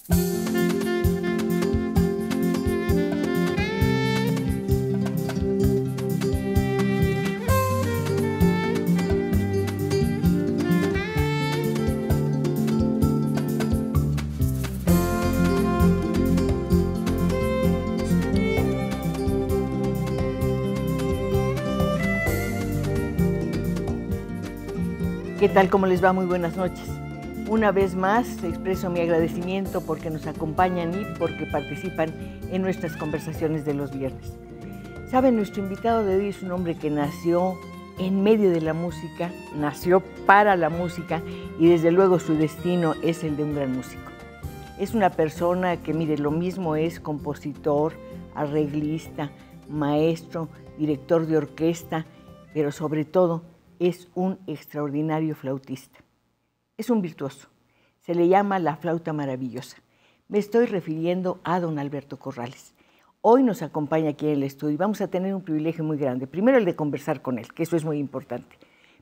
¿Qué tal? ¿Cómo les va? Muy buenas noches. Una vez más expreso mi agradecimiento porque nos acompañan y porque participan en nuestras conversaciones de los viernes. Saben, nuestro invitado de hoy es un hombre que nació en medio de la música, nació para la música y desde luego su destino es el de un gran músico. Es una persona que, mire, lo mismo es compositor, arreglista, maestro, director de orquesta, pero sobre todo es un extraordinario flautista. Es un virtuoso. Se le llama la flauta maravillosa. Me estoy refiriendo a don Alberto Corrales. Hoy nos acompaña aquí en el estudio y vamos a tener un privilegio muy grande. Primero el de conversar con él, que eso es muy importante.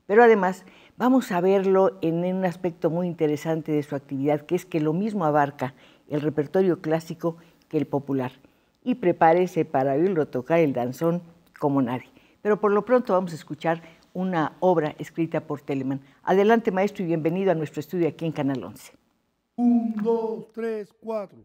Pero además vamos a verlo en un aspecto muy interesante de su actividad, que es que lo mismo abarca el repertorio clásico que el popular. Y prepárese para oírlo tocar el danzón como nadie. Pero por lo pronto vamos a escuchar una obra escrita por Telemann. Adelante, maestro, y bienvenido a nuestro estudio aquí en Canal 11. 1, 2, 3, 4.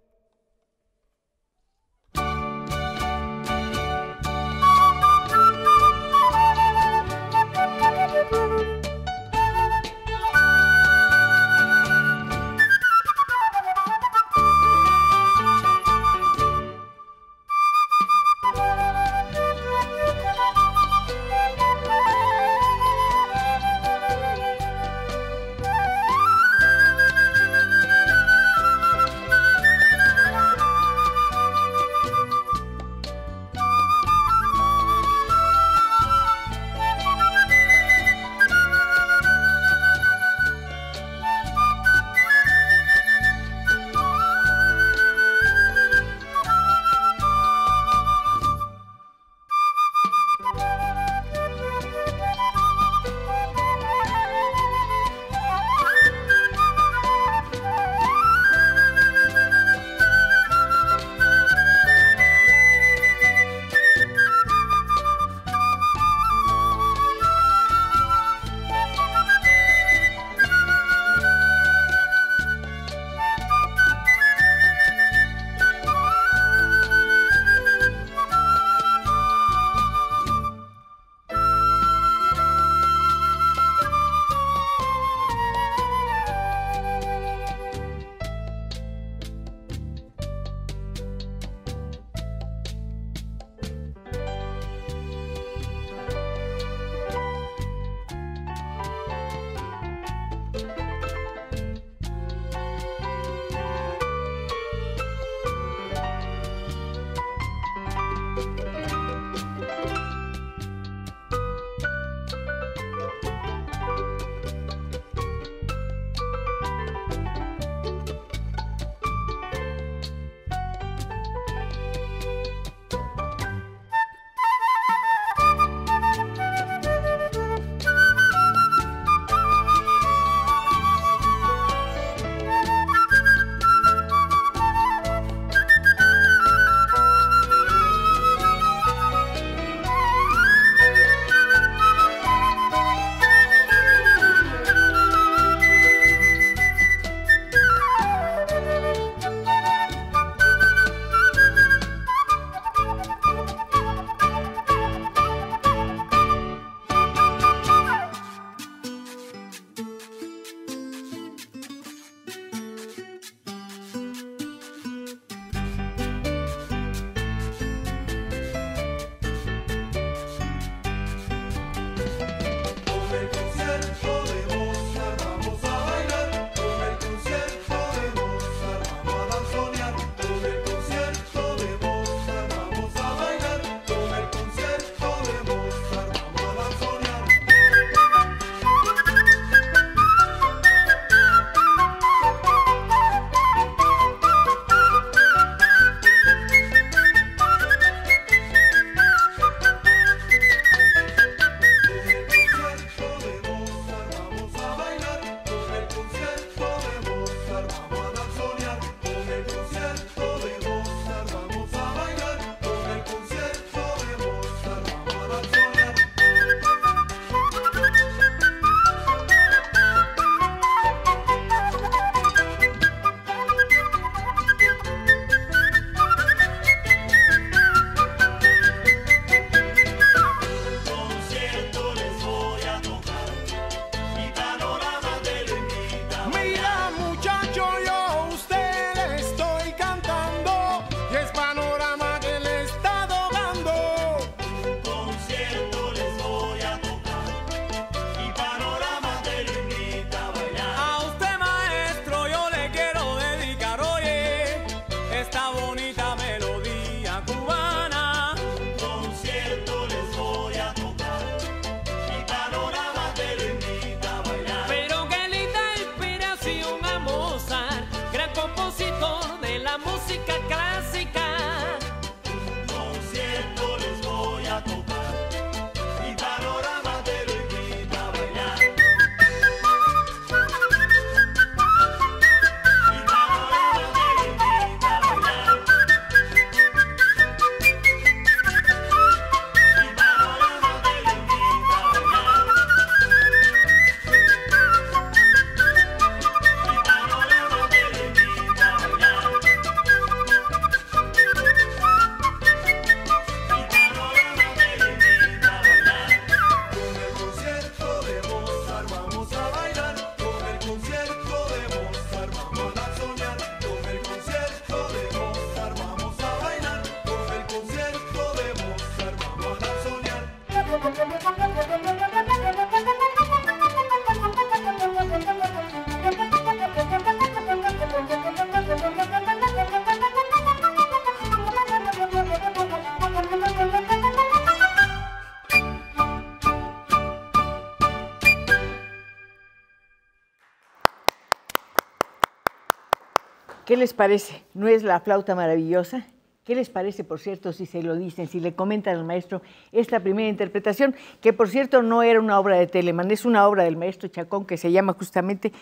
¿Qué les parece? ¿No es la flauta maravillosa? ¿Qué les parece, por cierto, si se lo dicen, si le comentan al maestro esta primera interpretación, que por cierto no era una obra de Telemann, es una obra del maestro Chacón que se llama justamente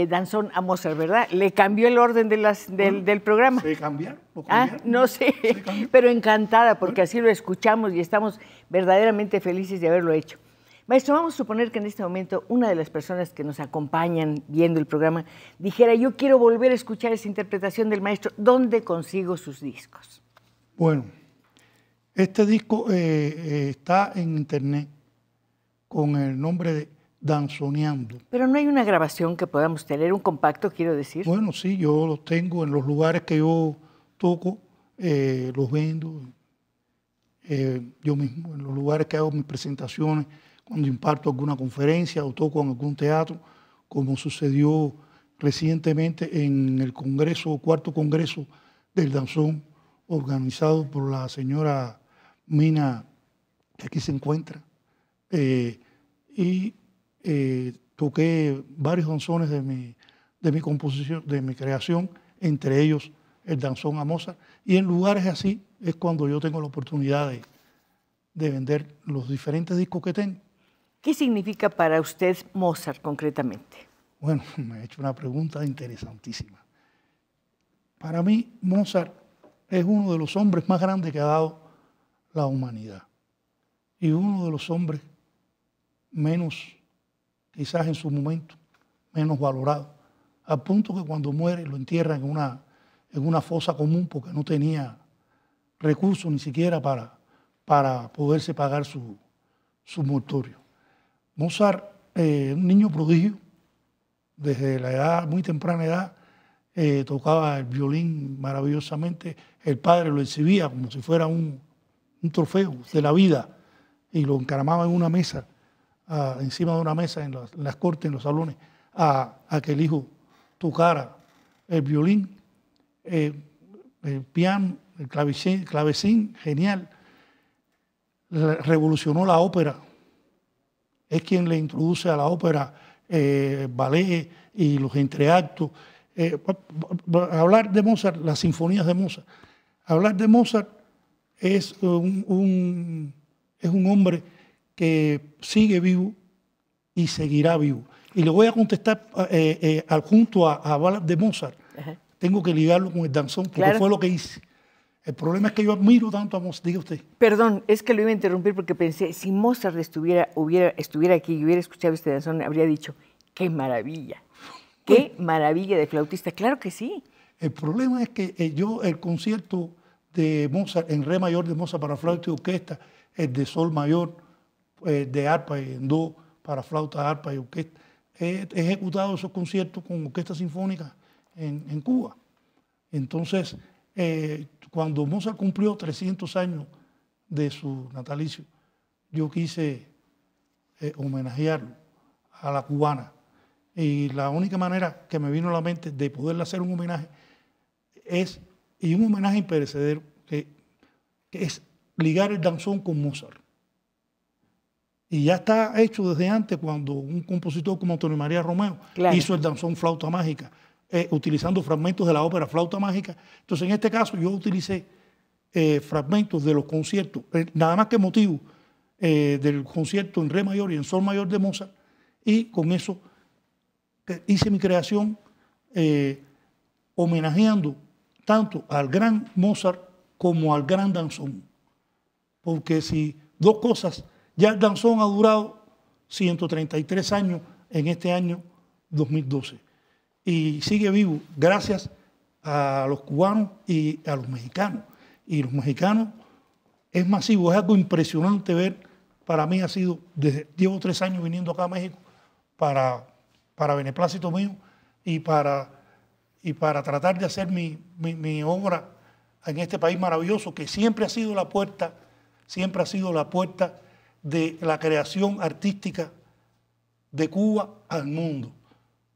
Danzón a Mozart, ¿verdad? Le cambió el orden de del programa. ¿Se cambiaron? No sé, pero encantada porque así lo escuchamos y estamos verdaderamente felices de haberlo hecho. Maestro, vamos a suponer que en este momento una de las personas que nos acompañan viendo el programa dijera, yo quiero volver a escuchar esa interpretación del maestro, ¿dónde consigo sus discos? Bueno, este disco está en internet con el nombre de Danzoneando. Pero no hay una grabación que podamos tener, un compacto, quiero decir. Bueno, sí, yo los tengo en los lugares que yo toco, los vendo yo mismo, en los lugares que hago mis presentaciones, cuando imparto alguna conferencia o toco en algún teatro, como sucedió recientemente en el cuarto congreso del danzón, organizado por la señora Mina, que aquí se encuentra, y toqué varios danzones de mi composición, de mi creación, entre ellos el danzón a Mozart, y en lugares así es cuando yo tengo la oportunidad de vender los diferentes discos que tengo. ¿Qué significa para usted Mozart concretamente? Bueno, me ha hecho una pregunta interesantísima. Para mí, Mozart es uno de los hombres más grandes que ha dado la humanidad y uno de los hombres menos, quizás en su momento, menos valorado, al punto que cuando muere lo entierran en una fosa común porque no tenía recursos ni siquiera para poderse pagar su mortorio. Mozart, un niño prodigio, desde la edad, muy temprana edad, tocaba el violín maravillosamente. El padre lo exhibía como si fuera un trofeo de la vida y lo encaramaba en una mesa, encima de una mesa en las cortes, en los salones, a que el hijo tocara el violín, el piano, el clavecín, genial. Revolucionó la ópera. Es quien le introduce a la ópera ballet y los entreactos. Hablar de Mozart, las sinfonías de Mozart. Hablar de Mozart es un hombre que sigue vivo y seguirá vivo. Y le voy a contestar junto a hablar de Mozart. Ajá. Tengo que ligarlo con el danzón porque claro, fue lo que hice. El problema es que yo admiro tanto a Mozart. Diga usted. Perdón, es que lo iba a interrumpir porque pensé, si Mozart estuviera aquí y hubiera escuchado este danzón, habría dicho, ¡qué maravilla! ¡Qué maravilla de flautista! Claro que sí. El problema es que el concierto de Mozart, en re mayor de Mozart para flauta y orquesta, el de sol mayor, de arpa y en do para flauta, arpa y orquesta, he ejecutado esos conciertos con orquesta sinfónica en Cuba. Entonces, cuando Mozart cumplió 300 años de su natalicio, yo quise homenajearlo a la cubana. Y la única manera que me vino a la mente de poderle hacer un homenaje y un homenaje imperecedero, que es ligar el danzón con Mozart. Y ya está hecho desde antes cuando un compositor como Antonio María Romeo hizo el danzón Flauta Mágica, utilizando fragmentos de la ópera Flauta Mágica. Entonces, en este caso, yo utilicé fragmentos de los conciertos, nada más que motivo del concierto en re mayor y en sol mayor de Mozart, y con eso hice mi creación homenajeando tanto al gran Mozart como al gran danzón. Porque si dos cosas, ya el danzón ha durado 133 años en este año 2012 y sigue vivo gracias a los cubanos y a los mexicanos. Y los mexicanos es masivo, es algo impresionante ver. Para mí llevo 3 años viniendo acá a México para beneplácito mío y para tratar de hacer mi obra en este país maravilloso que siempre ha sido la puerta de la creación artística de Cuba al mundo.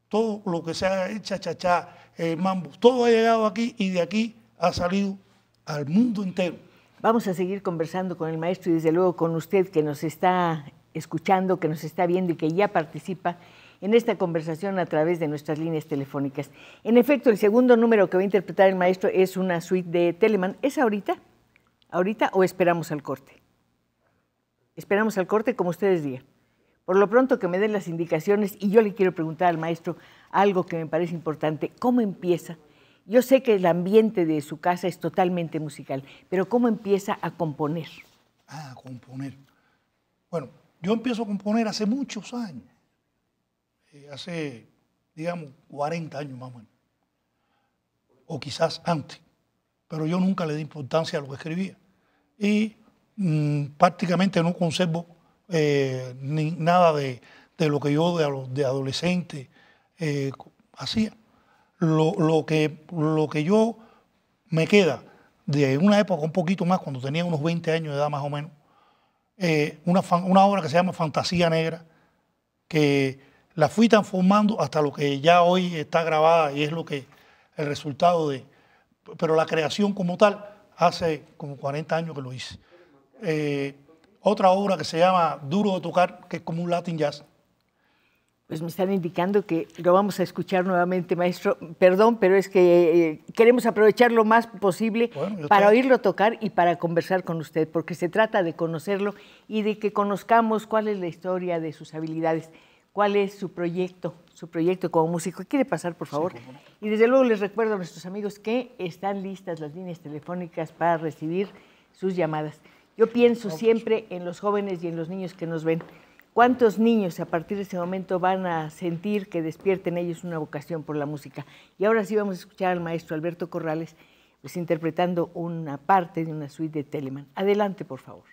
Todo lo que se ha hecho, cha-cha-cha, el mambo, todo ha llegado aquí y de aquí ha salido al mundo entero. Vamos a seguir conversando con el maestro y desde luego con usted que nos está escuchando, que nos está viendo y que ya participa en esta conversación a través de nuestras líneas telefónicas. En efecto, el segundo número que va a interpretar el maestro es una suite de Telemann. ¿Es ahorita? ¿Ahorita o esperamos al corte? Esperamos al corte, como ustedes digan. Por lo pronto que me den las indicaciones, y yo le quiero preguntar al maestro algo que me parece importante. ¿Cómo empieza? Yo sé que el ambiente de su casa es totalmente musical, pero ¿cómo empieza a componer? A componer. Bueno, yo empiezo a componer hace muchos años. Hace, digamos, 40 años más o menos. O quizás antes. Pero yo nunca le di importancia a lo que escribía. Y prácticamente no conservo ni nada de lo que yo de adolescente hacía. Lo que yo me queda de una época un poquito más, cuando tenía unos 20 años de edad más o menos, una obra que se llama Fantasía Negra, que la fui transformando hasta lo que ya hoy está grabada y es lo que el resultado de... Pero la creación como tal, hace como 40 años que lo hice. Otra obra que se llama Duro de Tocar, que es como un Latin Jazz. Pues me están indicando que lo vamos a escuchar nuevamente, maestro. Perdón, pero es que queremos aprovechar lo más posible para oírlo tocar y para conversar con usted, porque se trata de conocerlo y de que conozcamos cuál es la historia de sus habilidades, cuál es su proyecto como músico. ¿Quiere pasar, por favor? Sí, y desde luego les recuerdo a nuestros amigos que están listas las líneas telefónicas para recibir sus llamadas. Yo pienso siempre en los jóvenes y en los niños que nos ven. ¿Cuántos niños a partir de ese momento van a sentir que despierten ellos una vocación por la música? Y ahora sí vamos a escuchar al maestro Alberto Corrales pues, interpretando una parte de una suite de Telemann. Adelante, por favor.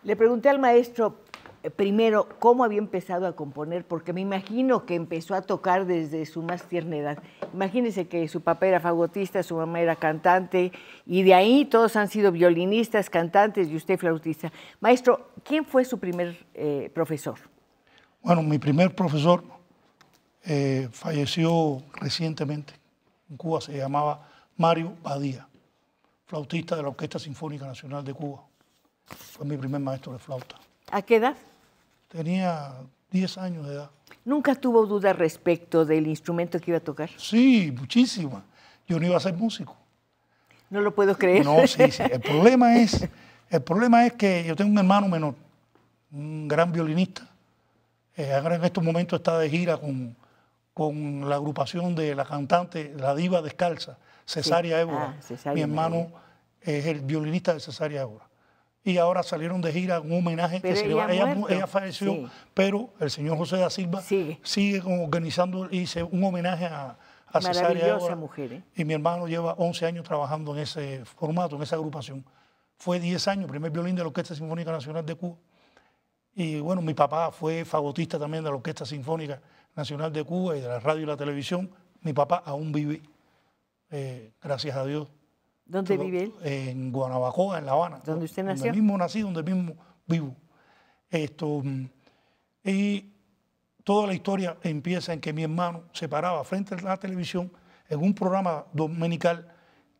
Le pregunté al maestro primero cómo había empezado a componer, porque me imagino que empezó a tocar desde su más tierna edad. Imagínense que su papá era fagotista, su mamá era cantante, y de ahí todos han sido violinistas, cantantes y usted flautista. Maestro, ¿quién fue su primer profesor? Bueno, mi primer profesor falleció recientemente en Cuba, se llamaba Mario Badía, flautista de la Orquesta Sinfónica Nacional de Cuba. Fue mi primer maestro de flauta. ¿A qué edad? Tenía 10 años de edad. ¿Nunca tuvo dudas respecto del instrumento que iba a tocar? Sí, muchísimas. Yo no iba a ser músico. No lo puedo creer. No, sí. El problema es que yo tengo un hermano menor, un gran violinista. Ahora en estos momentos está de gira con la agrupación de la cantante, la diva descalza, Cesárea Évora. Mi hermano es el violinista de Cesárea Évora. Y ahora salieron de gira un homenaje. Ella falleció, sí. Pero el señor José da Silva sigue organizando un homenaje a Cesárea Évora. Mujer, ¿eh? Y mi hermano lleva 11 años trabajando en ese formato, en esa agrupación. Fue 10 años, primer violín de la Orquesta Sinfónica Nacional de Cuba. Y bueno, mi papá fue fagotista también de la Orquesta Sinfónica Nacional de Cuba y de la radio y la televisión. Mi papá aún vive, gracias a Dios. ¿Dónde vive él? En Guanabacoa, en La Habana. ¿Dónde usted nació? Donde mismo nací, donde mismo vivo. Y toda la historia empieza en que mi hermano se paraba frente a la televisión en un programa dominical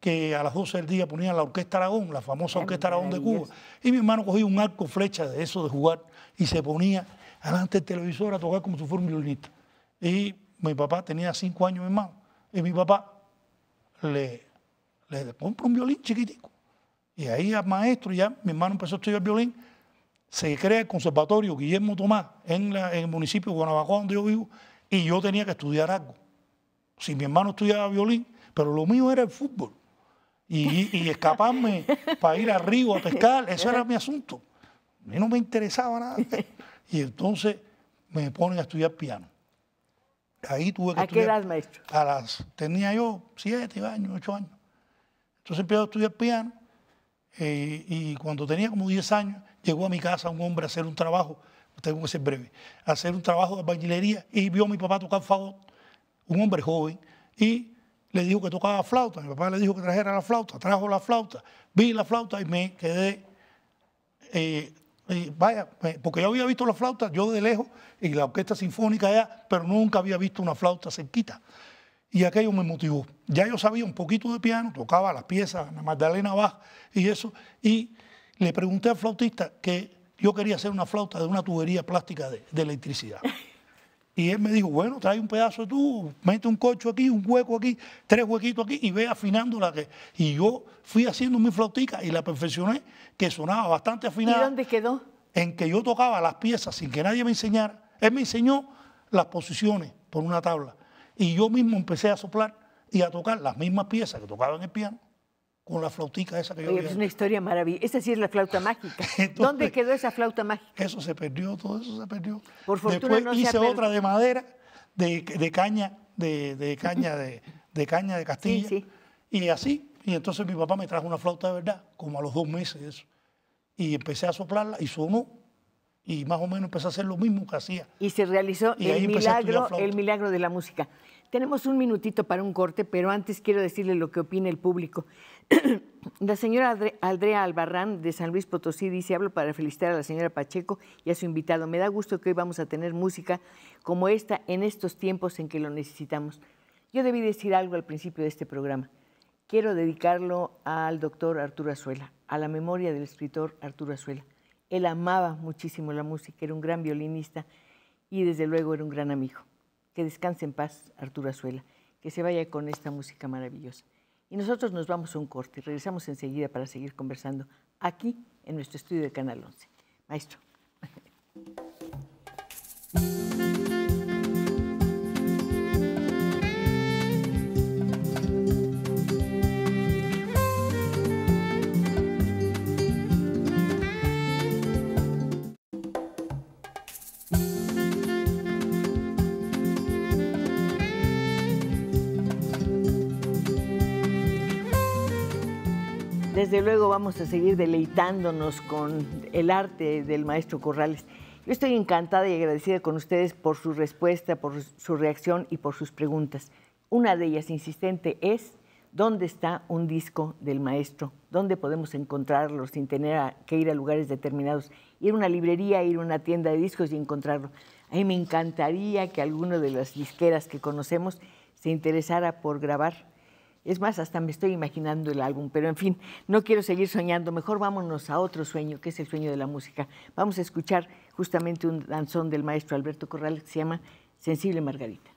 que a las 12 del día ponían la Orquesta Aragón, la famosa Orquesta Aragón de Cuba. Y mi hermano cogía un arco flecha de eso de jugar y se ponía delante del televisor a tocar como si fuera un violinista. Y mi papá tenía 5 años, mi hermano. Y mi papá le compro un violín chiquitico. Y ahí al maestro, ya mi hermano empezó a estudiar violín, se crea el Conservatorio Guillermo Tomás en el municipio de Guanabacoa, donde yo vivo, y yo tenía que estudiar algo. Si mi hermano estudiaba violín, pero lo mío era el fútbol. Y escaparme para ir al río a pescar, eso era mi asunto. A mí no me interesaba nada. Y entonces me ponen a estudiar piano. Ahí tuve que ¿A qué edad, maestro? Tenía yo 7 años, 8 años. Entonces empecé a estudiar piano y cuando tenía como 10 años llegó a mi casa un hombre a hacer un trabajo, tengo que ser breve, a hacer un trabajo de albañilería y vio a mi papá tocar fagot, un hombre joven, y le dijo que tocaba flauta. Mi papá le dijo que trajera la flauta, trajo la flauta, vi la flauta y me quedé, porque yo había visto la flauta, yo de lejos, y la orquesta sinfónica allá, pero nunca había visto una flauta cerquita. Y aquello me motivó. Ya yo sabía un poquito de piano, tocaba las piezas, la Magdalena Bach y eso, y le pregunté al flautista que yo quería hacer una flauta de una tubería plástica de electricidad. Y él me dijo, bueno, trae un pedazo de tubo, mete un corcho aquí, un hueco aquí, 3 huequitos aquí y ve afinando la que... Y yo fui haciendo mi flautica y la perfeccioné, que sonaba bastante afinada. ¿Y dónde quedó? En que yo tocaba las piezas sin que nadie me enseñara. Él me enseñó las posiciones por una tabla. Y yo mismo empecé a soplar y a tocar las mismas piezas que tocaba en el piano con la flautica esa que yo había. Es una historia maravillosa. Esa sí es la flauta mágica. Entonces, ¿dónde quedó esa flauta mágica? Eso se perdió, todo eso se perdió. Por fortuna después no hice se otra de madera, de caña de Castilla. Sí, sí. Y así. Y entonces mi papá me trajo una flauta de verdad, como a los 2 meses de eso. Y empecé a soplarla y sonó. Y más o menos empecé a hacer lo mismo que hacía. Y se realizó el milagro de la música. Tenemos un minutito para un corte, pero antes quiero decirle lo que opina el público. La señora Aldrea Albarrán de San Luis Potosí dice, hablo para felicitar a la señora Pacheco y a su invitado. Me da gusto que hoy vamos a tener música como esta en estos tiempos en que lo necesitamos. Yo debí decir algo al principio de este programa. Quiero dedicarlo al doctor Arturo Azuela, a la memoria del escritor Arturo Azuela. Él amaba muchísimo la música, era un gran violinista y desde luego era un gran amigo. Que descanse en paz Arturo Azuela, que se vaya con esta música maravillosa. Y nosotros nos vamos a un corte y regresamos enseguida para seguir conversando aquí en nuestro estudio de Canal 11. Maestro. Desde luego vamos a seguir deleitándonos con el arte del maestro Corrales. Yo estoy encantada y agradecida con ustedes por su respuesta, por su reacción y por sus preguntas. Una de ellas insistente es, ¿dónde está un disco del maestro? ¿Dónde podemos encontrarlo sin tener que ir a lugares determinados? Ir a una librería, ir a una tienda de discos y encontrarlo. A mí me encantaría que alguno de las disqueras que conocemos se interesara por grabar. Es más, hasta me estoy imaginando el álbum, pero en fin, no quiero seguir soñando. Mejor vámonos a otro sueño, que es el sueño de la música. Vamos a escuchar justamente un danzón del maestro Alberto Corrales que se llama Sensible Margarita.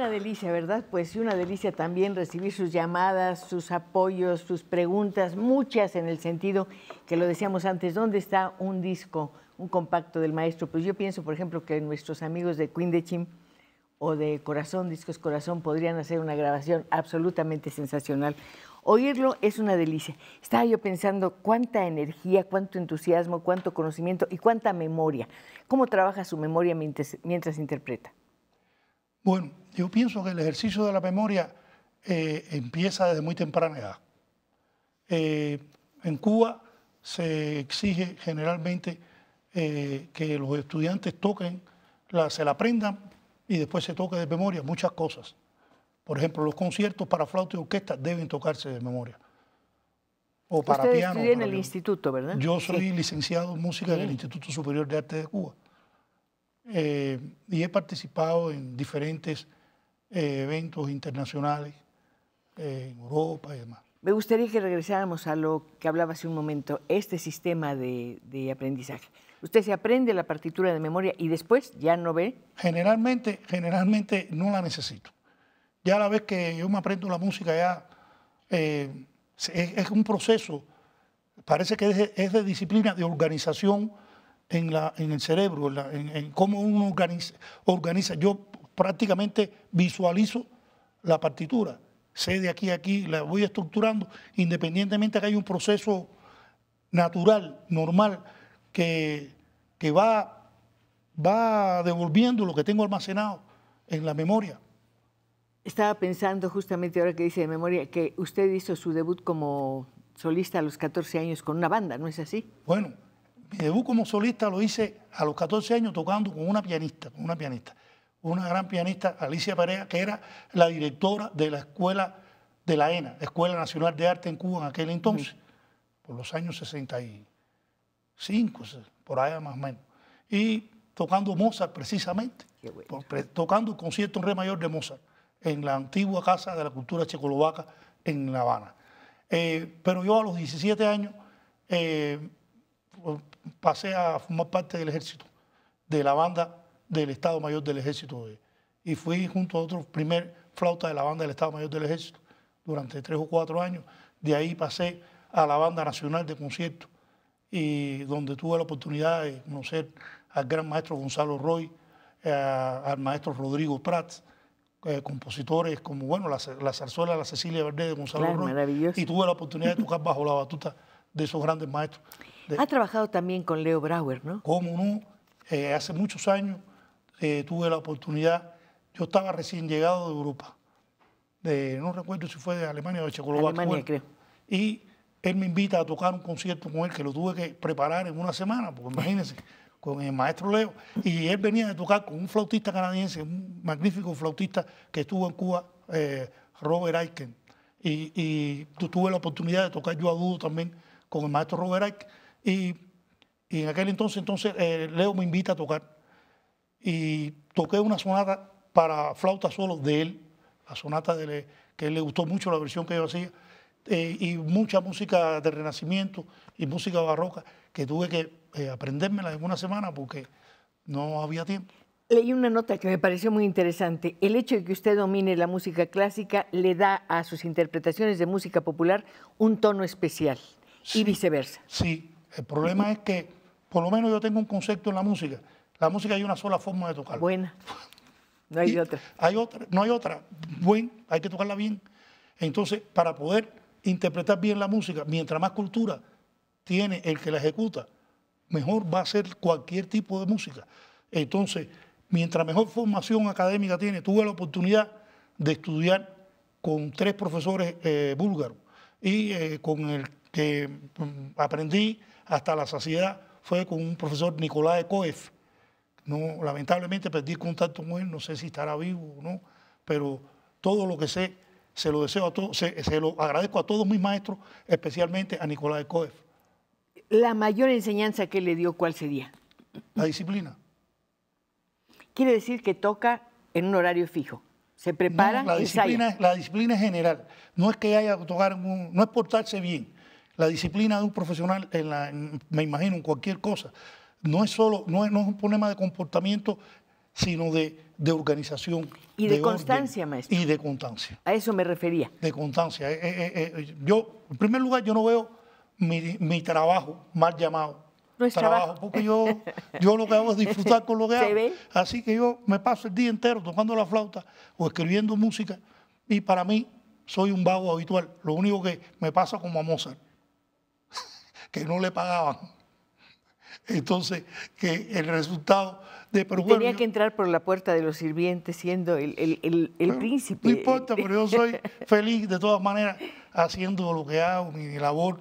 Una delicia, ¿verdad? Pues una delicia también recibir sus llamadas, sus apoyos, sus preguntas, muchas en el sentido que lo decíamos antes, ¿dónde está un disco, un compacto del maestro? Pues yo pienso, por ejemplo, que nuestros amigos de Quindechim o de Corazón, Discos Corazón, podrían hacer una grabación absolutamente sensacional. Oírlo es una delicia. Estaba yo pensando cuánta energía, cuánto entusiasmo, cuánto conocimiento y cuánta memoria. ¿Cómo trabaja su memoria mientras interpreta? Bueno, yo pienso que el ejercicio de la memoria empieza desde muy temprana edad. En Cuba se exige generalmente que los estudiantes toquen, se la aprendan y después se toque de memoria muchas cosas. Por ejemplo, los conciertos para flauta y orquesta deben tocarse de memoria. O para Usted piano. estudió en el instituto, ¿verdad? Yo soy licenciado en música en el Instituto Superior de Arte de Cuba. Y he participado en diferentes eventos internacionales en Europa y demás. Me gustaría que regresáramos a lo que hablaba hace un momento, este sistema de aprendizaje. Usted se aprende la partitura de memoria y después ya no ve. Generalmente no la necesito. Ya a la vez que yo me aprendo la música ya es un proceso, parece que es de disciplina, de organización en el cerebro, en cómo uno organiza. Yo prácticamente visualizo la partitura, sé de aquí a aquí, la voy estructurando, independientemente de que hay un proceso natural, normal, que va devolviendo lo que tengo almacenado en la memoria. Estaba pensando justamente ahora que dice de memoria que usted hizo su debut como solista a los 14 años con una banda, ¿no es así? Bueno, mi debut como solista lo hice a los 14 años tocando con una pianista, una gran pianista, Alicia Perea, que era la directora de la escuela de la ENA, Escuela Nacional de Arte en Cuba en aquel entonces, por los años 65, por allá más o menos. Y tocando Mozart precisamente, tocando el concierto en re mayor de Mozart, en la antigua Casa de la Cultura Checoslovaca en La Habana. Pero yo a los 17 años pasé a formar parte del ejército, de la banda del Estado Mayor del Ejército, y fui junto a otro primer flauta de la banda del Estado Mayor del Ejército durante 3 o 4 años. De ahí pasé a la Banda Nacional de Conciertos, y donde tuve la oportunidad de conocer al gran maestro Gonzalo Roy, al maestro Rodrigo Prats, compositores como, bueno, la zarzuela La Cecilia Verde de Gonzalo Roy. Maravilloso. Y tuve la oportunidad de tocar bajo la batuta de esos grandes maestros. Ha trabajado también con Leo Brauer, ¿no? ¿Cómo no? Hace muchos años tuve la oportunidad, yo estaba recién llegado de Europa, no recuerdo si fue de Alemania o de Checoslovaquia. Alemania, creo. Y él me invita a tocar un concierto con él que lo tuve que preparar en una semana, porque imagínense, con el maestro Leo. Y él venía de tocar con un flautista canadiense, un magnífico flautista que estuvo en Cuba, Robert Aitken. Y tuve la oportunidad de tocar yo a dúo también con el maestro Robert Aitken. Y en aquel entonces Leo me invita a tocar. Y toqué una sonata para flauta solo de él, la sonata que a él le gustó mucho la versión que yo hacía. Y mucha música de Renacimiento y música barroca que tuve que aprendérmela en una semana porque no había tiempo. Leí una nota que me pareció muy interesante. El hecho de que usted domine la música clásica le da a sus interpretaciones de música popular un tono especial, sí, y viceversa. Sí, el problema es que por lo menos yo tengo un concepto en la música. La música hay una sola forma de tocarla. Buena. No hay otra. No hay otra. Hay que tocarla bien. Entonces, para poder interpretar bien la música, mientras más cultura tiene el que la ejecuta, mejor va a ser cualquier tipo de música. Entonces, mientras mejor formación académica tiene, tuve la oportunidad de estudiar con 3 profesores búlgaros y con el que aprendí hasta la saciedad fue con un profesor Nicolae Koev. No, lamentablemente perdí el contacto con él, no sé si estará vivo o no, pero todo lo que sé se lo deseo a todos, se lo agradezco a todos mis maestros, especialmente a Nicolae Koev. La mayor enseñanza que le dio, ¿cuál sería? La disciplina. Quiere decir que toca en un horario fijo. Se prepara, no, la disciplina es general. No es que haya que tocar, no es portarse bien. La disciplina de un profesional, me imagino, en cualquier cosa, no es un problema de comportamiento, sino de de organización. Y de orden, constancia, maestro. Y de constancia. A eso me refería. De constancia. Yo, en primer lugar, yo no veo mi trabajo mal llamado. No es trabajo. Porque yo lo que hago es disfrutar con lo que ¿Se hago. ve? Así que yo me paso el día entero tocando la flauta o escribiendo música y para mí soy un vago habitual. Lo único que me pasa como a Mozart, que no le pagaban. Entonces, que el resultado de... Pero bueno, tenía que entrar por la puerta de los sirvientes siendo el príncipe. No importa, pero yo soy feliz de todas maneras haciendo lo que hago, mi labor,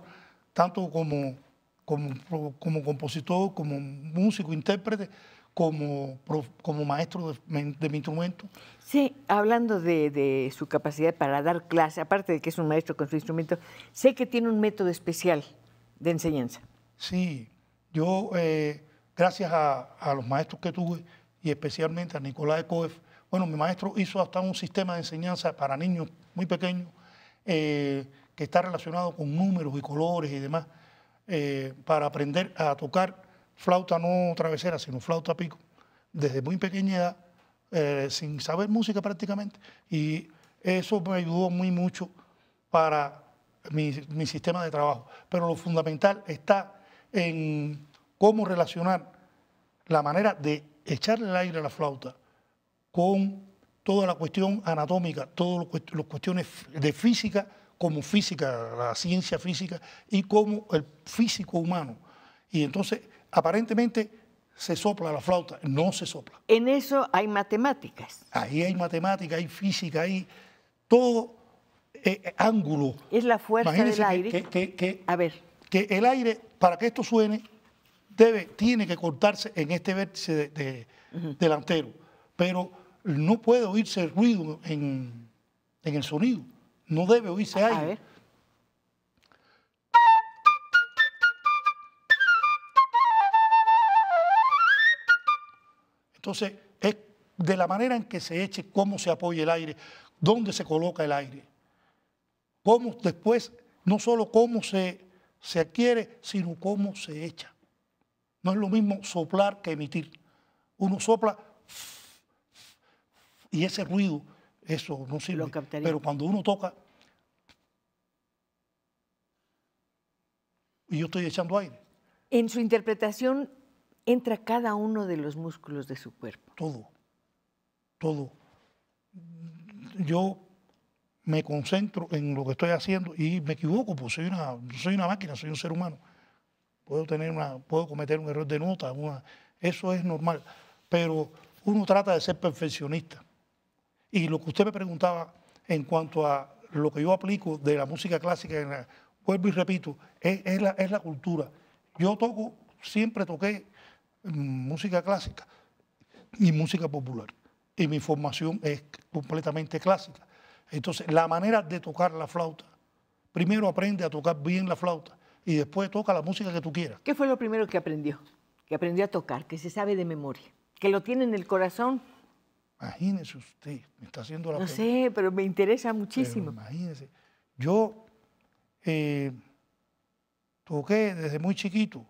tanto como compositor, como músico, intérprete, como maestro de mi instrumento. Sí, hablando de su capacidad para dar clase, aparte de que es un maestro con su instrumento, sé que tiene un método especial de enseñanza. Sí, yo, gracias a los maestros que tuve, y especialmente a Nicolás Koef, bueno, mi maestro hizo hasta un sistema de enseñanza para niños muy pequeños, que está relacionado con números y colores y demás, para aprender a tocar flauta no travesera, sino flauta pico, desde muy pequeña edad, sin saber música prácticamente. Y eso me ayudó muy mucho para mi sistema de trabajo. Pero lo fundamental está en cómo relacionar la manera de echarle el aire a la flauta con toda la cuestión anatómica, todas las cuestiones de física, como física, la ciencia física, y como el físico humano. Y entonces, aparentemente, se sopla la flauta, no se sopla. En eso hay matemáticas. Ahí hay matemática, hay física, hay todo ángulo. Es la fuerza Imagínense del aire. A ver. Que el aire, para que esto suene, tiene que cortarse en este vértice delantero, pero no puede oírse ruido en el sonido. No debe oírse aire. A ver. Entonces, es de la manera en que se eche, cómo se apoya el aire, dónde se coloca el aire, cómo después, no solo cómo se adquiere, sino cómo se echa. No es lo mismo soplar que emitir. Uno sopla y ese ruido, eso no sirve. Pero cuando uno toca, y yo estoy echando aire. En su interpretación entra cada uno de los músculos de su cuerpo. Todo, todo. Yo me concentro en lo que estoy haciendo y me equivoco, pues soy una máquina, soy un ser humano. Puedo cometer un error de nota, eso es normal. Pero uno trata de ser perfeccionista. Y lo que usted me preguntaba en cuanto a lo que yo aplico de la música clásica, vuelvo y repito, es la cultura. Yo siempre toqué música clásica y música popular. Y mi formación es completamente clásica. Entonces, la manera de tocar la flauta, primero aprende a tocar bien la flauta y después toca la música que tú quieras. ¿Qué fue lo primero que aprendió? Que aprendió a tocar, que se sabe de memoria, que lo tiene en el corazón. Imagínese usted, me está haciendo la pregunta. No sé, pero me interesa muchísimo. Pero imagínese, yo toqué desde muy chiquito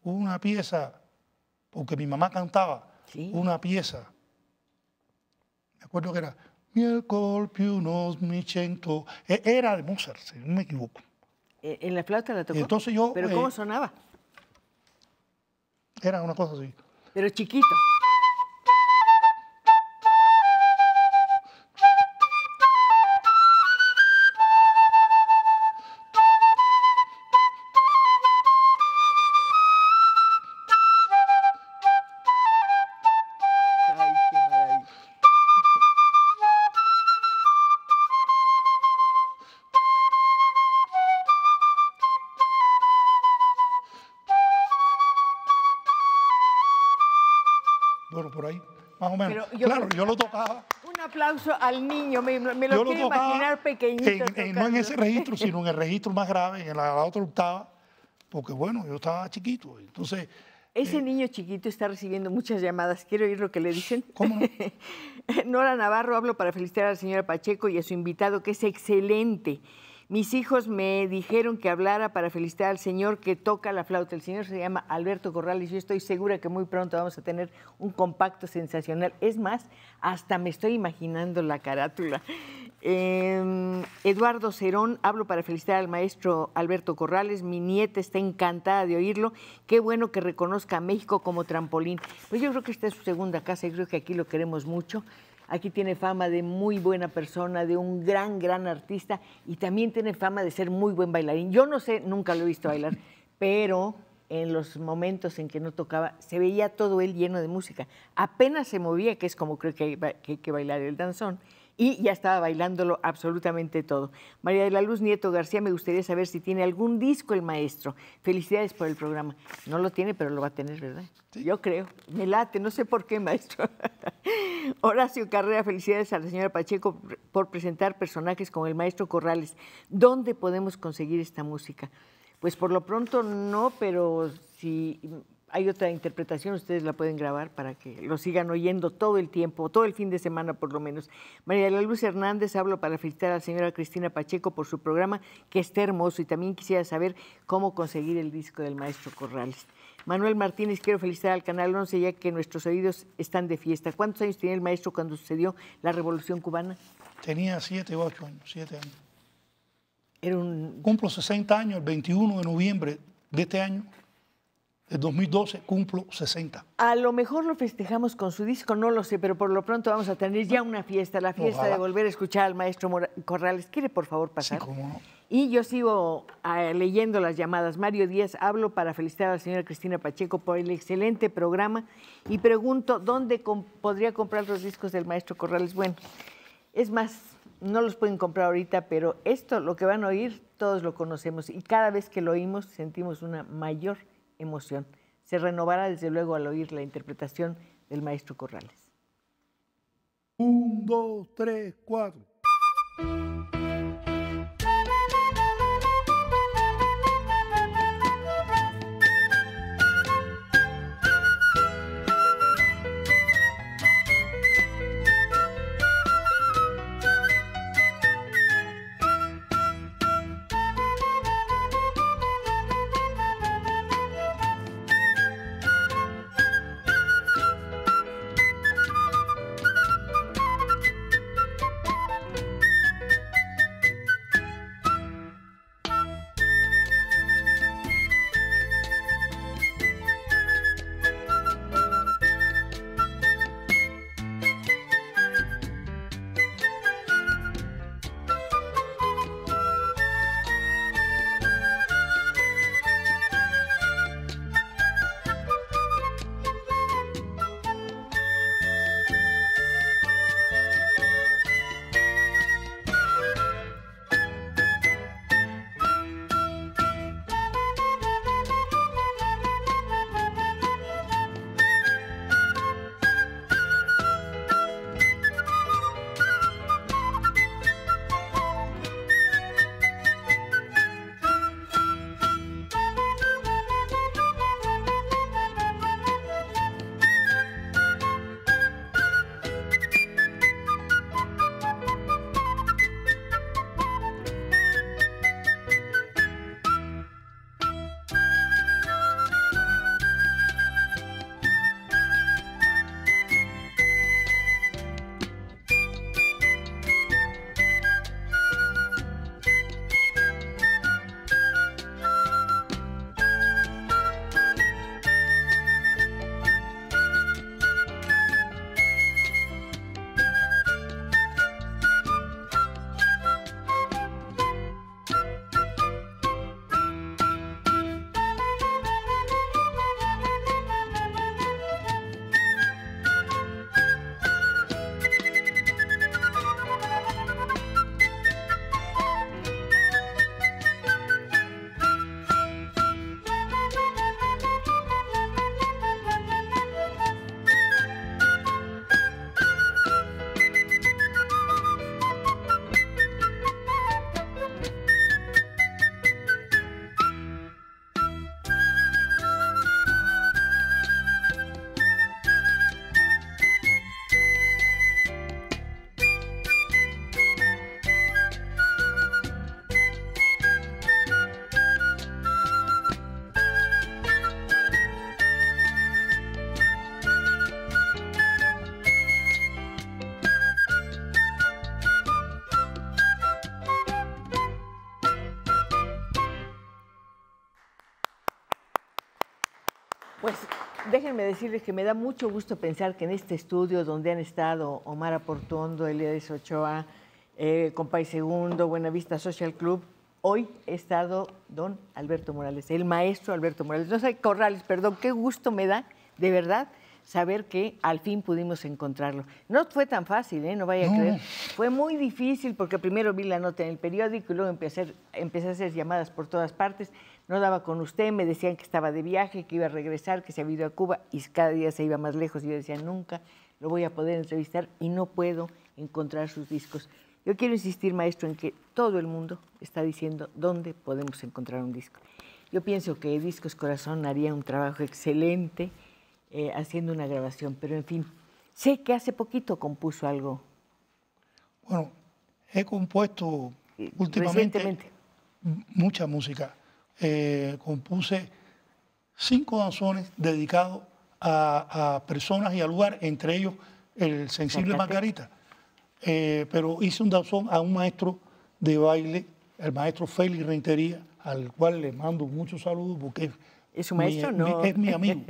una pieza, porque mi mamá cantaba, ¿sí? Una pieza, me acuerdo que era Miel colpió unos mi cento, era de Mozart, si no me equivoco. ¿En la flauta la tocó? Entonces yo, ¿pero cómo sonaba? Era una cosa así. Pero chiquito. Ay, qué maravilla. Bueno, por ahí, más o menos. Pero Claro, yo lo tocaba. Un aplauso al niño, me lo Yo lo quiero tocaba imaginar pequeñito. no en tocando. ese registro, sino en el registro más grave, en la otra octava, porque bueno, yo estaba chiquito. Entonces, Ese niño chiquito está recibiendo muchas llamadas. Quiero oír lo que le dicen. ¿cómo no? Nora Navarro, hablo para felicitar a la señora Pacheco y a su invitado, que es excelente. Mis hijos me dijeron que hablara para felicitar al señor que toca la flauta. El señor se llama Alberto Corrales. Yo estoy segura que muy pronto vamos a tener un compacto sensacional. Es más, hasta me estoy imaginando la carátula. Eduardo Cerón, hablo para felicitar al maestro Alberto Corrales. Mi nieta está encantada de oírlo. Qué bueno que reconozca a México como trampolín. Pues yo creo que esta es su segunda casa y creo que aquí lo queremos mucho. Aquí tiene fama de muy buena persona, de un gran artista y también tiene fama de ser muy buen bailarín. Yo no sé, nunca lo he visto bailar, pero en los momentos en que no tocaba se veía todo él lleno de música. Apenas se movía, que es como creo que hay que bailar el danzón, y ya estaba bailándolo absolutamente todo. María de la Luz Nieto García, me gustaría saber si tiene algún disco el maestro. Felicidades por el programa. No lo tiene, pero lo va a tener, ¿verdad? Sí. Yo creo. Me late, no sé por qué, maestro. Horacio Carrera, felicidades a la señora Pacheco por presentar personajes como el maestro Corrales. ¿Dónde podemos conseguir esta música? Pues por lo pronto no, pero si hay otra interpretación, ustedes la pueden grabar para que lo sigan oyendo todo el tiempo, todo el fin de semana por lo menos. María de la Luz Hernández, hablo para felicitar a la señora Cristina Pacheco por su programa, que está hermoso, y también quisiera saber cómo conseguir el disco del maestro Corrales. Manuel Martínez, quiero felicitar al Canal 11, ya que nuestros oídos están de fiesta. ¿Cuántos años tenía el maestro cuando sucedió la Revolución Cubana? Tenía 7 o 8 años, 7 años. Cumplo 60 años el 21 de noviembre de este año. En 2012 cumplo 60. A lo mejor lo festejamos con su disco, no lo sé, pero por lo pronto vamos a tener ya una fiesta, la fiesta de volver a escuchar al maestro Corrales. ¿Quiere por favor pasar? Sí, cómo no. Y yo sigo leyendo las llamadas. Mario Díaz, hablo para felicitar a la señora Cristina Pacheco por el excelente programa y pregunto, ¿dónde podría comprar los discos del maestro Corrales? Bueno, es más, no los pueden comprar ahorita, pero esto, lo que van a oír, todos lo conocemos y cada vez que lo oímos sentimos una mayor emoción. Se renovará desde luego al oír la interpretación del maestro Corrales. 1, 2, 3, 4. Pues déjenme decirles que me da mucho gusto pensar que en este estudio donde han estado Omar Aportondo, Elías Ochoa, Compay Segundo, Buenavista Social Club, hoy ha estado don Alberto Morales, el maestro Alberto Morales. No sé, Corrales, perdón, qué gusto me da, de verdad, saber que al fin pudimos encontrarlo. No fue tan fácil, no vaya a creer. Fue muy difícil porque primero vi la nota en el periódico y luego empecé a hacer llamadas por todas partes. No daba con usted, me decían que estaba de viaje, que iba a regresar, que se había ido a Cuba y cada día se iba más lejos. Y yo decía, nunca lo voy a poder entrevistar y no puedo encontrar sus discos. Yo quiero insistir, maestro, en que todo el mundo está diciendo dónde podemos encontrar un disco. Yo pienso que Discos Corazón haría un trabajo excelente haciendo una grabación, pero en fin, sé que hace poquito compuso algo. Bueno, he compuesto últimamente mucha música. Compuse 5 danzones dedicados a personas y a lugares, entre ellos el sensible Margarita. Pero hice un danzón a un maestro de baile, el maestro Félix Rentería, al cual le mando muchos saludos porque ¿es su maestro? No. Es mi amigo.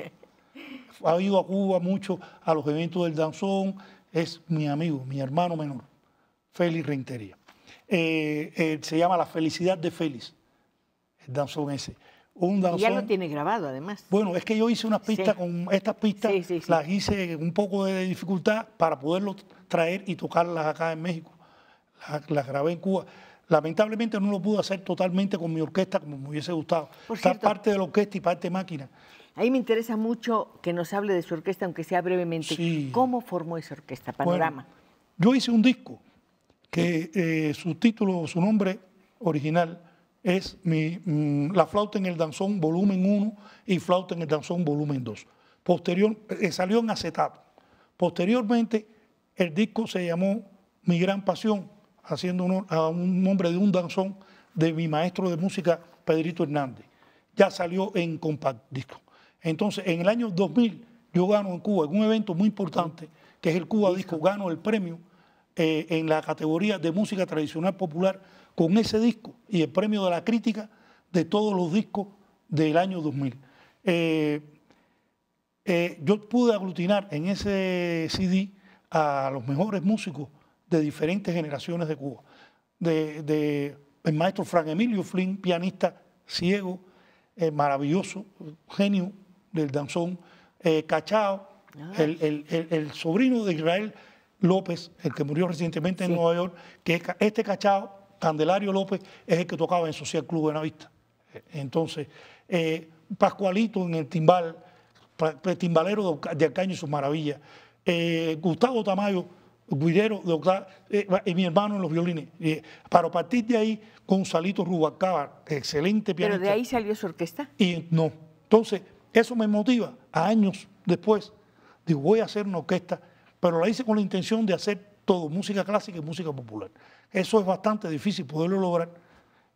Ha ido a Cuba mucho a los eventos del danzón, es mi amigo, mi hermano menor, Félix Rentería. Se llama La Felicidad de Félix, el danzón ese. Un danzón, y ya lo tiene grabado, además. Bueno, es que yo hice unas pistas, con estas pistas las hice un poco de dificultad para poderlo traer y tocarlas acá en México. Las grabé en Cuba. Lamentablemente no lo pude hacer totalmente con mi orquesta como me hubiese gustado. Está parte de la orquesta y parte máquina. Ahí me interesa mucho que nos hable de su orquesta, aunque sea brevemente. Sí. ¿Cómo formó esa orquesta? Panorama. Bueno, yo hice un disco que su título, su nombre original es La Flauta en el Danzón volumen 1 y Flauta en el Danzón volumen 2. Salió en acetato. Posteriormente, el disco se llamó Mi Gran Pasión, haciendo honor a un nombre de un danzón de mi maestro de música, Pedrito Hernández. Ya salió en compact disco. Entonces, en el año 2000, yo gano en Cuba, en un evento muy importante, que es el Cuba Disco, gano el premio en la categoría de música tradicional popular con ese disco y el premio de la crítica de todos los discos del año 2000. Yo pude aglutinar en ese CD a los mejores músicos de diferentes generaciones de Cuba. El maestro Frank Emilio Flynn, pianista ciego, maravilloso, genio del danzón. Cachao, el sobrino de Israel López, el que murió recientemente en Nueva York, que este Cachao, Candelario López, es el que tocaba en Social Club Buenavista. Entonces, Pascualito en el timbal, timbalero de Arcaño y sus maravillas. Gustavo Tamayo, guidero de Octava, y mi hermano en los violines. Para partir de ahí, Gonzalito Rubalcaba, excelente pianista. ¿Pero de ahí salió su orquesta? Y no. Entonces, eso me motiva. A años después, digo, voy a hacer una orquesta, pero la hice con la intención de hacer todo, música clásica y música popular. Eso es bastante difícil poderlo lograr.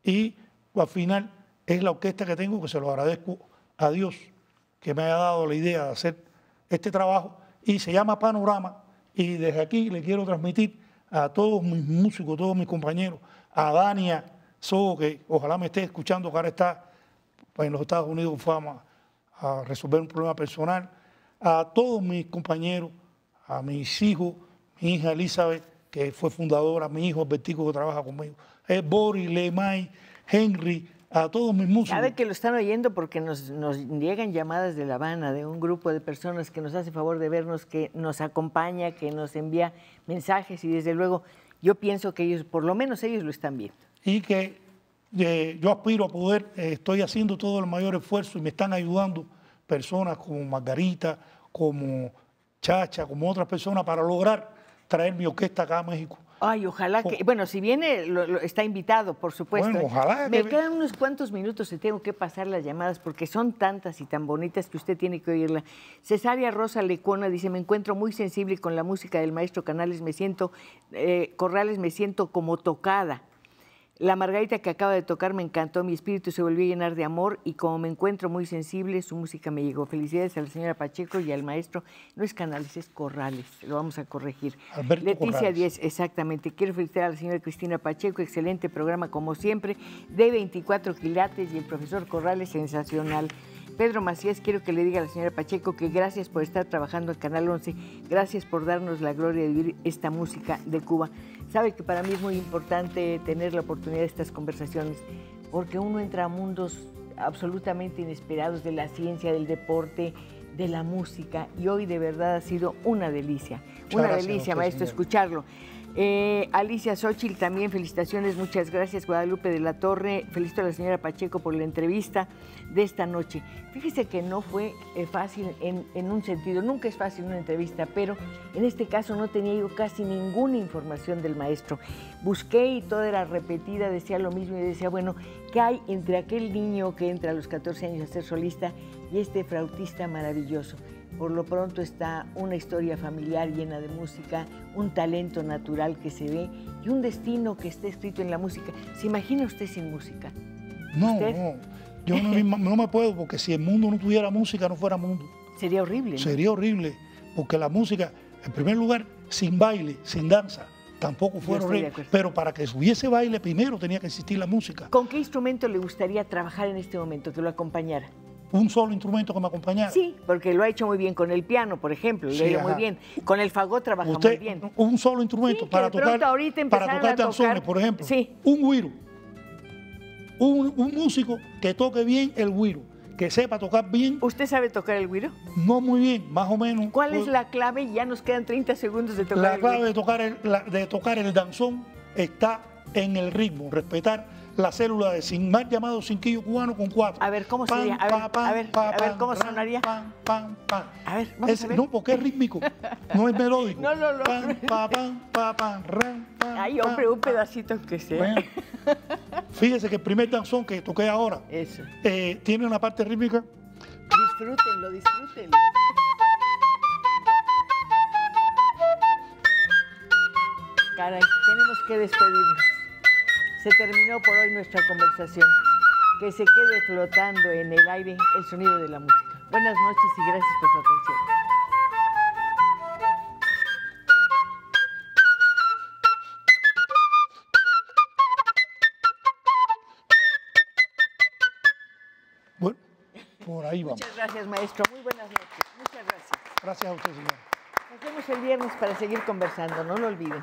Y al final es la orquesta que tengo, que se lo agradezco a Dios, que me haya dado la idea de hacer este trabajo. Y se llama Panorama. Y desde aquí le quiero transmitir a todos mis músicos, todos mis compañeros, a Dania So, que ojalá me esté escuchando, que ahora está en los Estados Unidos, fue a resolver un problema personal, a todos mis compañeros, a mis hijos, mi hija Elizabeth, que fue fundadora, mi hijo Albertico, que trabaja conmigo, Boris, Lemay, Henry, a todos mis músicos. Sabe que lo están oyendo porque nos llegan llamadas de La Habana, de un grupo de personas que nos hace favor de vernos, que nos acompaña, que nos envía mensajes y desde luego yo pienso que ellos, por lo menos ellos lo están viendo. Y que yo aspiro a poder, estoy haciendo todo el mayor esfuerzo y me están ayudando personas como Margarita, como Chacha, como otras personas para lograr traer mi orquesta acá a México. Ay, ojalá que, bueno, si viene, está invitado, por supuesto. Bueno, ojalá. Me quedan unos cuantos minutos y tengo que pasar las llamadas porque son tantas y tan bonitas que usted tiene que oírla. Cesárea Rosa Lecona dice, me encuentro muy sensible con la música del maestro Corrales, me siento como tocada. La Margarita que acaba de tocar me encantó, mi espíritu se volvió a llenar de amor y como me encuentro muy sensible, su música me llegó. Felicidades a la señora Pacheco y al maestro, no es Canales, es Corrales, lo vamos a corregir. Alberto Leticia Corrales. 10, exactamente. Quiero felicitar a la señora Cristina Pacheco, excelente programa como siempre, de 24 quilates y el profesor Corrales, sensacional. Pedro Macías, quiero que le diga a la señora Pacheco que gracias por estar trabajando en Canal 11, gracias por darnos la gloria de vivir esta música de Cuba. Sabe que para mí es muy importante tener la oportunidad de estas conversaciones, porque uno entra a mundos absolutamente inesperados de la ciencia, del deporte, de la música, y hoy de verdad ha sido una delicia, maestro, escucharlo. Alicia Xochitl también, felicitaciones, muchas gracias. Guadalupe de la Torre, felicito a la señora Pacheco por la entrevista de esta noche. Fíjese que no fue fácil en un sentido, nunca es fácil una entrevista, pero en este caso no tenía yo casi ninguna información del maestro. Busqué y toda era repetida, decía lo mismo y decía, bueno, ¿qué hay entre aquel niño que entra a los 14 años a ser solista y este flautista maravilloso? Por lo pronto está una historia familiar llena de música, un talento natural que se ve y un destino que está escrito en la música. ¿Se imagina usted sin música? No, ¿Usted? no, yo no me puedo, porque si el mundo no tuviera música, no fuera mundo. Sería horrible, ¿no? Sería horrible, porque la música, en primer lugar, sin baile, sin danza, tampoco fuera horrible. Pero para que hubiese baile, primero tenía que existir la música. ¿Con qué instrumento le gustaría trabajar en este momento, que lo acompañara? Un solo instrumento que me acompañara. Sí, porque lo ha hecho muy bien con el piano, por ejemplo, lo ha hecho muy bien. Con el fagot trabaja muy bien. Un solo instrumento sí, para tocar canciones, por ejemplo. Sí. Un güiro. Un músico que toque bien el güiro, que sepa tocar bien. ¿Usted sabe tocar el güiro? No muy bien, más o menos. ¿Cuál es la clave? Ya nos quedan 30 segundos de tocar el güiro. La clave de tocar el danzón está en el ritmo, respetar la célula de sin mal llamado cinquillo cubano con 4. A ver, ¿cómo sería? A ver, ¿cómo sonaría? A ver, vamos a ver. No, porque es rítmico, no es melódico. No. Ay, hombre, un pedacito que sea. Bueno, fíjese que el primer danzón que toqué ahora tiene una parte rítmica. Disfrútenlo. Caray, tenemos que despedirnos. Se terminó por hoy nuestra conversación. Que se quede flotando en el aire el sonido de la música. Buenas noches y gracias por su atención. Bueno, por ahí vamos. Muchas gracias, maestro. Muy buenas noches. Muchas gracias. Gracias a usted, señor. Nos vemos el viernes para seguir conversando. No lo olviden.